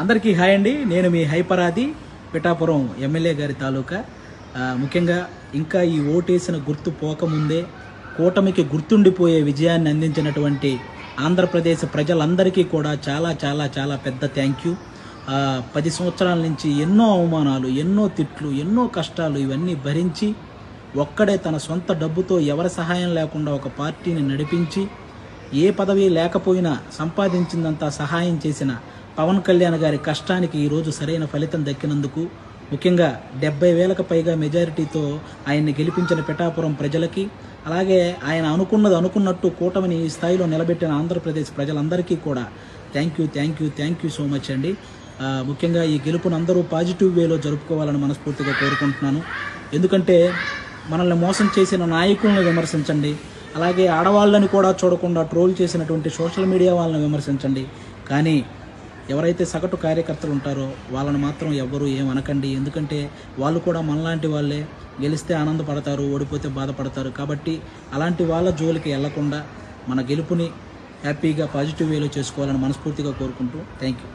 అందరికీ హాయ్ అండి. నేను మీ హైపరాది పిఠాపురం ఎమ్మెల్యే గారి తాలూకా. ముఖ్యంగా ఇంకా ఈ ఓటేసిన గుర్తు పోకముందే కూటమికి గుర్తుండిపోయే విజయాన్ని అందించినటువంటి ఆంధ్రప్రదేశ్ ప్రజలందరికీ కూడా చాలా చాలా చాలా పెద్ద థ్యాంక్ యూ. 10 సంవత్సరాల నుంచి ఎన్నో అవమానాలు, ఎన్నో తిట్లు, ఎన్నో కష్టాలు ఇవన్నీ భరించి ఒక్కడే తన సొంత డబ్బుతో ఎవరి సహాయం లేకుండా ఒక పార్టీని నడిపించి ఏ పదవి లేకపోయినా సంపాదించిందంతా సహాయం చేసిన పవన్ కళ్యాణ్ గారి కష్టానికి ఈరోజు సరైన ఫలితం దక్కినందుకు, ముఖ్యంగా 70,000కు పైగా మెజారిటీతో ఆయన్ని గెలిపించిన పిఠాపురం ప్రజలకి, అలాగే ఆయన అనుకున్నట్టు కూటమిని ఈ స్థాయిలో నిలబెట్టిన ఆంధ్రప్రదేశ్ ప్రజలందరికీ కూడా థ్యాంక్ యూ సో మచ్ అండి. ముఖ్యంగా ఈ గెలుపును అందరూ పాజిటివ్ వేలో జరుపుకోవాలని మనస్ఫూర్తిగా కోరుకుంటున్నాను. ఎందుకంటే మనల్ని మోసం చేసిన నాయకులను విమర్శించండి, అలాగే ఆడవాళ్ళని కూడా చూడకుండా ట్రోల్ చేసినటువంటి సోషల్ మీడియా వాళ్ళని విమర్శించండి. కానీ ఎవరైతే సగటు కార్యకర్తలు ఉంటారో వాళ్ళని మాత్రం ఎవ్వరూ ఏమనకండి. ఎందుకంటే వాళ్ళు కూడా మనలాంటి వాళ్ళే, గెలిస్తే ఆనందపడతారు, ఓడిపోతే బాధపడతారు. కాబట్టి అలాంటి వాళ్ళ జోలికి వెళ్లకుండా మన గెలుపుని హ్యాపీగా పాజిటివ్ వేలో చేసుకోవాలని మనస్ఫూర్తిగా కోరుకుంటూ థ్యాంక్ యూ.